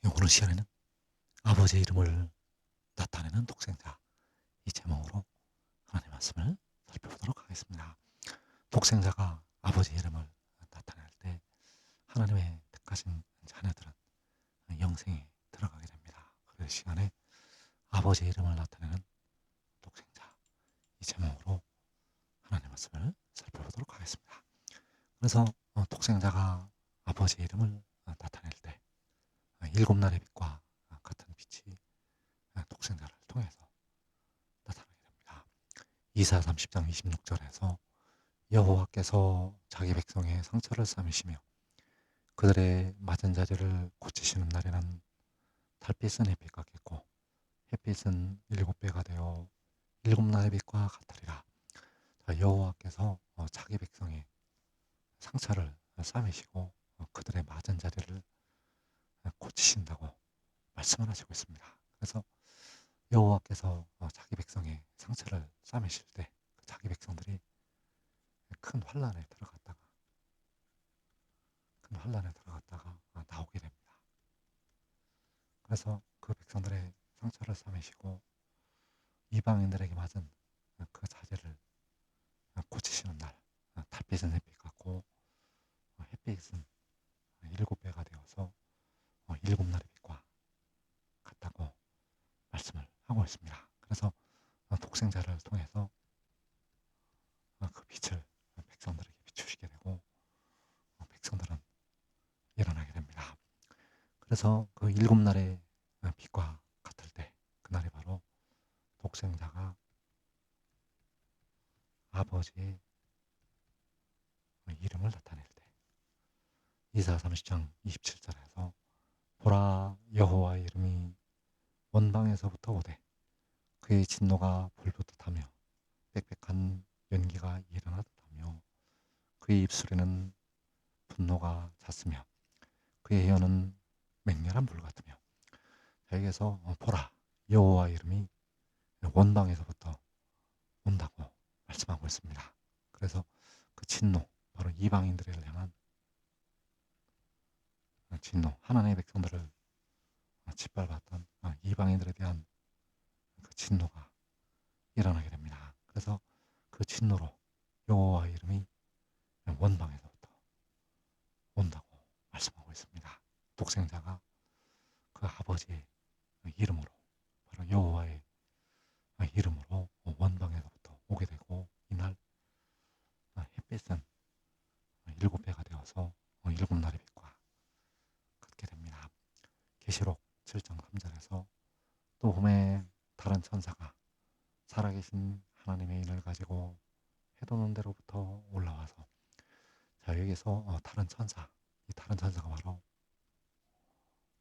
오늘 시간에는 아버지의 이름을 나타내는 독생자, 이 제목으로 하나님의 말씀을 살펴보도록 하겠습니다. 독생자가 아버지의 이름을 나타낼 때 하나님의 택하신 자녀들은 영생에 들어가게 됩니다. 그래서 시간에 아버지의 이름을 나타내는 독생자, 이 제목으로 하나님의 말씀을 살펴보도록 하겠습니다. 그래서 독생자가 아버지의 이름을 나타낼 때 일곱 날의 빛과 같은 빛이 독생자를 통해서 나타나게 됩니다. 이사 30장 26절에서 여호와께서 자기 백성의 상처를 삼으시며 그들의 맞은 자리를 고치시는 날에는 달빛은 햇빛 같겠고 햇빛은 일곱 배가 되어 일곱 날의 빛과 같으리라. 여호와께서 자기 백성의 상처를 삼으시고 그들의 맞은 자리를 고치신다고 말씀을 하시고 있습니다. 그래서 여호와께서 자기 백성의 상처를 삼으실 때 자기 백성들이 큰 환란에 들어갔다가 나오게 됩니다. 그래서 그 백성들의 상처를 삼으시고 이방인들에게 맞은 그 자재를 고치시는 날, 달빛은 햇빛 같고 햇빛은 일곱 배가 되어서 일곱 날의 빛과 같다고 말씀을 하고 있습니다. 그래서 독생자를 통해서 그 빛을 백성들에게 비추시게 되고 백성들은 일어나게 됩니다. 그래서 그 일곱 날의 빛과 같을 때 그날이 바로 독생자가 아버지의 이름을 나타낼 때 이사 30장 27절에서 보라 여호와의 이름이 원방에서부터 오되 그의 진노가 불붙듯 하며 빽빽한 연기가 일어나듯 하며 그의 입술에는 분노가 잦으며 그의 혀는 맹렬한 불 같으며. 여기에서 보라 여호와의 이름이 원방에서부터 온다고 말씀하고 있습니다. 그래서 그 진노, 바로 이방인들을 향한 진노, 하나님의 백성들을 짓밟았던 이방인들에 대한 그 진노가 일어나게 됩니다. 그래서 그 진노로 여호와의 이름이 원방에서부터 온다고 말씀하고 있습니다. 독생자가 그 아버지의 이름으로, 바로 여호와의 이름으로 원방에서부터 오게 되고, 이날 햇빛은 일곱 배가 되어서 일곱 날의 빛과 같게 됩니다. 계시록 7장 3절에서 또 봄에 다른 천사가 살아계신 하나님의 인을 가지고 해돋는 데로부터 올라와서. 여기서 다른 천사, 이 다른 천사가 바로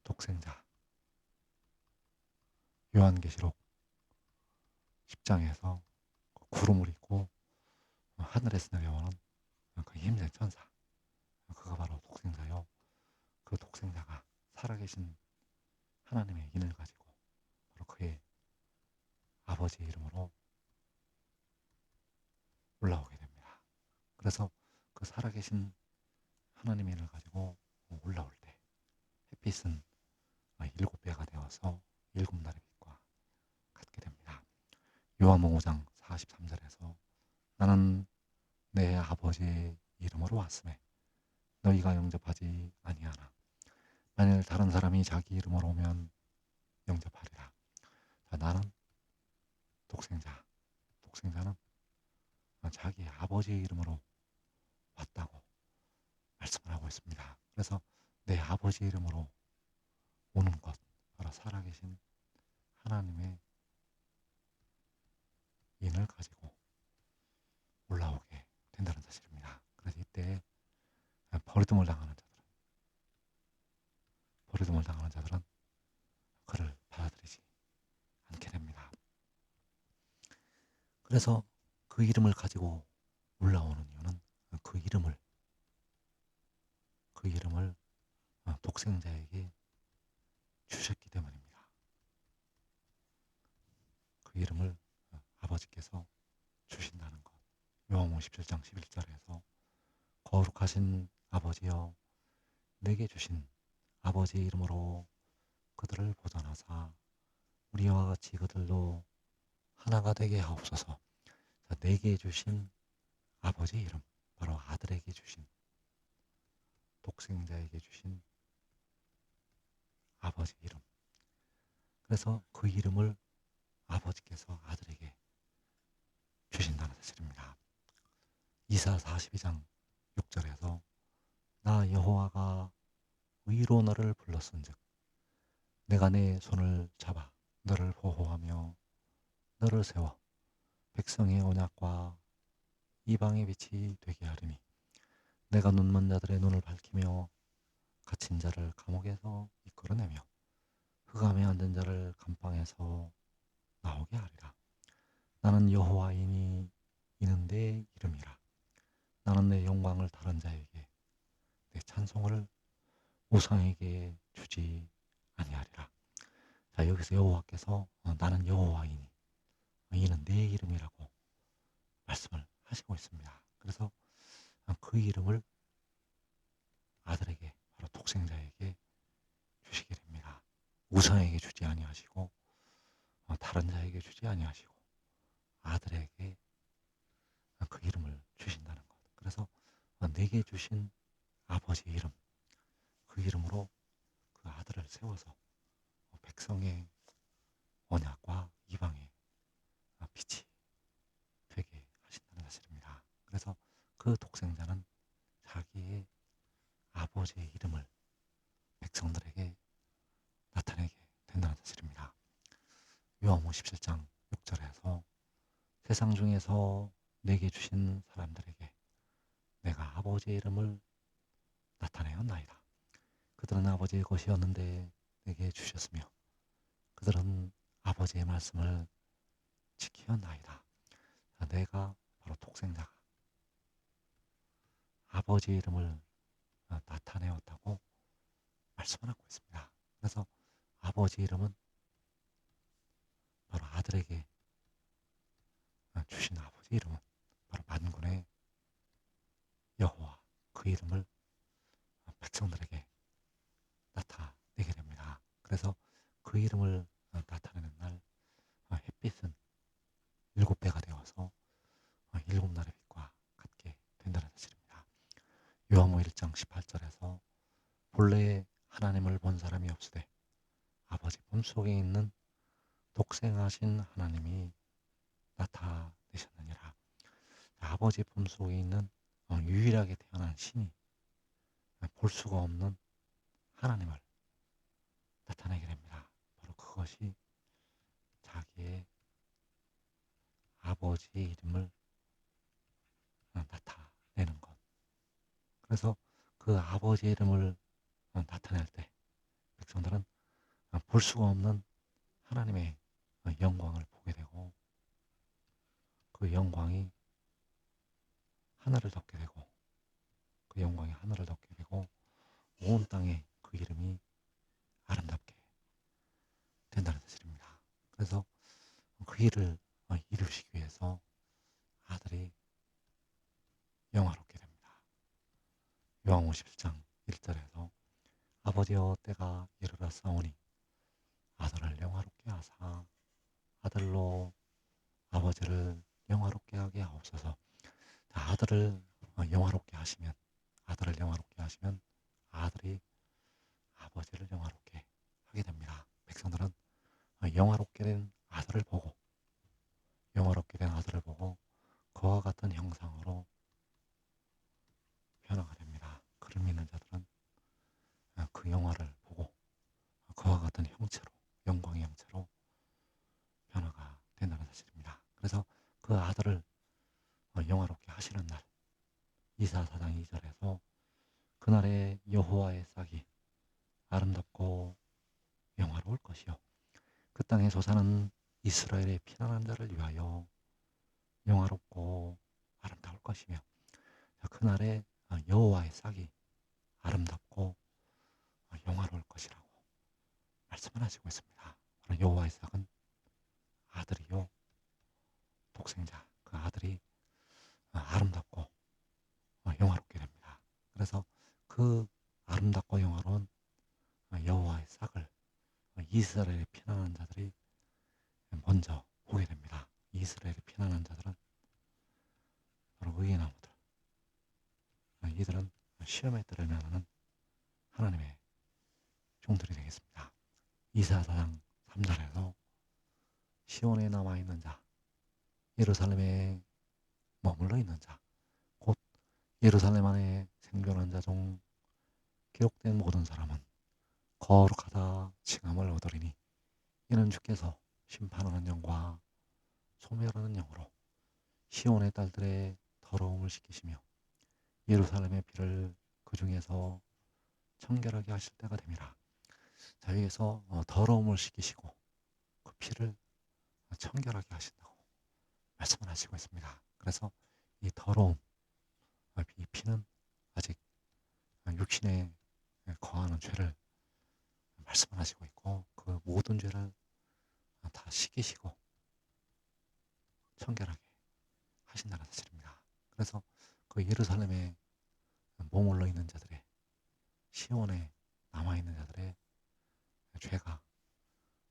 독생자, 요한계시록 10장에서 구름을 입고 하늘에서 내려오는 그 힘센 천사, 그가 바로 독생자요. 그 독생자가 살아계신 하나님의 인을 가지고 바로 그의 아버지의 이름으로 올라오게 됩니다. 그래서 그 살아계신 하나님의 인을 가지고 올라올 때 햇빛은 일곱 배가 되어서 일곱 날의 빛과 같게 됩니다. 요한복음 5장 43절에서 나는 내 아버지의 이름으로 왔음에 너희가 영접하지 아니하나 만일 다른 사람이 자기 이름으로 오면 영접하리라. 나는 독생자는 자기 아버지의 이름으로 왔다고 말씀을 하고 있습니다. 그래서 내 아버지 이름으로 오는 것, 바로 살아계신 하나님의 인을 가지고 올라오게 된다는 사실입니다. 그래서 이때 버리듬을 당하는 자들은 그를 받아들이지 않게 됩니다. 그래서 그 이름을 가지고 올라오는 이유는 그 이름을 독생자에게 주셨기 때문입니다. 그 이름을 아버지께서 주신다는 것. 요한복음 17장 11절에서 거룩하신 아버지여 내게 주신 아버지의 이름으로 그들을 보존하사 우리와 같이 그들도 하나가 되게 하옵소서. 자, 내게 주신 아버지 이름, 바로 아들에게 주신, 독생자에게 주신 아버지 이름. 그래서 그 이름을 아버지께서 아들에게 주신다는 사실입니다. 이사 42장 6절에서 나 여호와가 의로 너를 불렀은즉 내가 내 손을 잡아 너를 보호하며 너를 세워 백성의 언약과 이방의 빛이 되게 하리니 내가 눈먼 자들의 눈을 밝히며 갇힌 자를 감옥에서 이끌어내며 흑암에 앉은 자를 감방에서 나오게 하리라. 나는 여호와이니 이는 내 이름이라. 나는 내 영광을 다른 자에게 내 찬송을 우상에게 주지 아니하리라. 자, 여기서 여호와께서 나는 여호와이니 이는 내 이름이라고 말씀을 하시고 있습니다. 그래서 그 이름을 아들에게, 바로 독생자에게 주시게 됩니다. 우상에게 주지 아니하시고 다른 자에게 주지 아니하시고 아들에게 그 이름을 주신다는 것. 그래서 내게 주신 아버지 이름, 그 이름으로 그 아들을 세워서 백성의 언약과 이방의 빛이 되게 하신다는 사실입니다. 그래서 그 독생자는 자기의 아버지의 이름을 백성들에게 나타내게 된다는 사실입니다. 요한복음 17장 6절에서 세상 중에서 내게 주신 사람들에게 내가 아버지의 이름을 나타내었나이다. 그들은 아버지의 것이었는데 내게 주셨으며 그들은 아버지의 말씀을 지키었나이다. 내가 바로 독생자가 아버지의 이름을 나타내었다고 말씀을 하고 있습니다. 그래서 아버지 이름은 바로 아들에게 주신 아버지 이름은 바로 만군의 여호와, 그 이름을 백성들에게 나타내게 됩니다. 그래서 그 이름을 나타내는 날 햇빛은 7배가 되어서 7날의 빛과 같게 된다는 사실입니다. 요한복음 1장 18절에서 본래 하나님을 본 사람이 없으되 아버지 품속에 있는 독생하신 하나님이 나타내셨느니라. 아버지 품속에 있는 유일하게 태어난 신이 볼 수가 없는 하나님을 나타내게 됩니다. 바로 그것이 자기의 아버지의 이름을 나타내는 것. 그래서 그 아버지의 이름을 나타낼 때 백성들은 볼 수가 없는 하나님의 영광을 보게 되고 그 영광이 하늘을 덮게 되고 그 영광이 하늘을 덮게 되고 온 땅에 그 이름이 아름답게 된다는 사실입니다. 그래서 그 일을 이루시기 위해서 아들이 영화롭게 됩니다. 요한복음 17장 1절에서 아버지여 때가 이르렀사오니 아들을 영화롭게 하사 아들로 아버지를 영화롭게 하게 하옵소서. 아들을 영화롭게 하시면 아들을 영화롭게 하시면 아들이 아버지를 영화롭게 하게 됩니다. 백성들은 영화롭게 된 아들을 보고 영화롭게 된 아들을 보고 그와 같은 형상으로 변화가 됩니다. 그를 믿는 자들은 그 영화를 보고 그와 같은 형체로 영광의 형체로 변화가 된다는 사실입니다. 그래서 그 아들을 영화롭게 하시는 날 이사 4장 2절에서 그날에 여호와의 싹이 아름답고 영화로울 것이요 그 땅에 솟아는 이스라엘의 피난한 자를 위하여 영화롭고 아름다울 것이며 그날에 여호와의 싹이 아름답고 영화로울 것이라고 말씀을 하시고 있습니다. 여호와의 싹은 아들이요 독생자 그 아들이 아름답고 영화롭게 됩니다. 그래서 그 아름답고 영화로운 여호와의 싹을 이스라엘에 피난한 자들이 먼저 보게 됩니다. 이스라엘에 피난한 자들은 바로 의의 나무들. 이들은 시험에 들으면 하나님의 종들이 되겠습니다. 이사야상 3절에서 시온에 남아있는 자, 예루살렘에 머물러 있는 자, 곧 예루살렘 안에 생존한 자 중 기록된 모든 사람은 거룩하다 칭함을 얻으리니 이는 주께서 심판하는 영과 소멸하는 영으로 시온의 딸들의 더러움을 씻기시며 예루살렘의 피를 그 중에서 청결하게 하실 때가 됨이라. 자, 여기에서 더러움을 씻기시고 그 피를 청결하게 하신다고 말씀을 하시고 있습니다. 그래서 이 더러움, 이 피는 아직 육신에 거하는 죄를 말씀을 하시고 있고 그 모든 죄를 다 씻기시고 청결하게 하신다는 사실입니다. 그래서 그 예루살렘에 머물러 있는 자들의 시온에 남아있는 자들의 죄가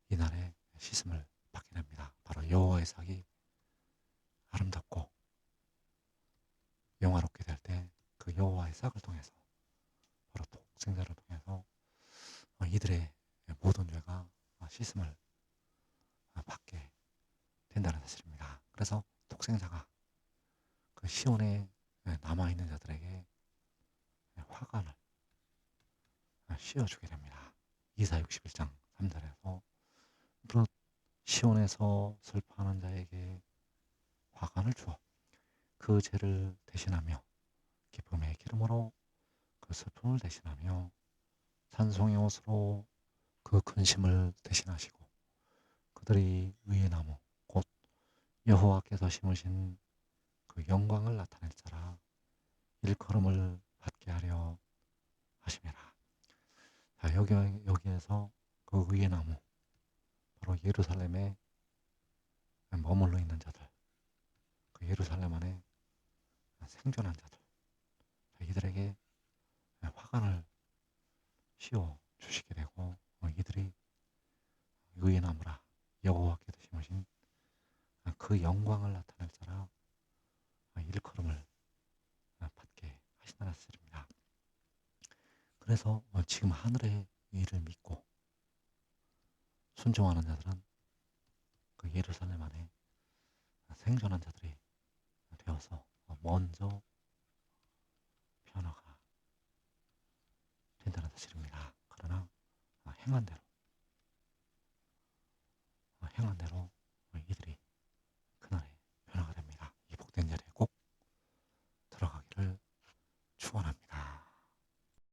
이날에 씻음을 받게 됩니다. 바로 여호와의 삭이 아름답고 영화롭게 될 때 그 여호와의 삭을 통해서 바로 독생자를 통해서 이들의 모든 죄가 씻음을 받게 된다는 사실입니다. 그래서 독생자가 그 시온에 남아있는 자들에게 화관을 씌워주게 됩니다. 이사 61장 3절에서 무릇 시온에서 슬퍼하는 자에게 화관을 주어 그 죄를 대신하며 기쁨의 기름으로 그 슬픔을 대신하며 찬송의 옷으로 그 근심을 대신하시고 그들이 의의 나무 곧 여호와께서 심으신 그 영광을 나타낼 자라 일컬음을 받게 하려 하심이라. 자, 여기에서 그 의의 나무 바로 예루살렘에 머물러 있는 자들, 그 예루살렘 안에 생존한 자들, 이들에게 화관을 씌워 주시게 되고 이들이 의의 나무라 여호와께서 심으신 그 영광을 나타낼 자라 일컬음을 받게 하신다는 사실입니다. 그래서 지금 하늘의 일을 믿고 순종하는 자들은 그 예루살렘 안에 생존한 자들이 되어서 먼저 변화가 된다는 사실입니다. 그러나 행한 대로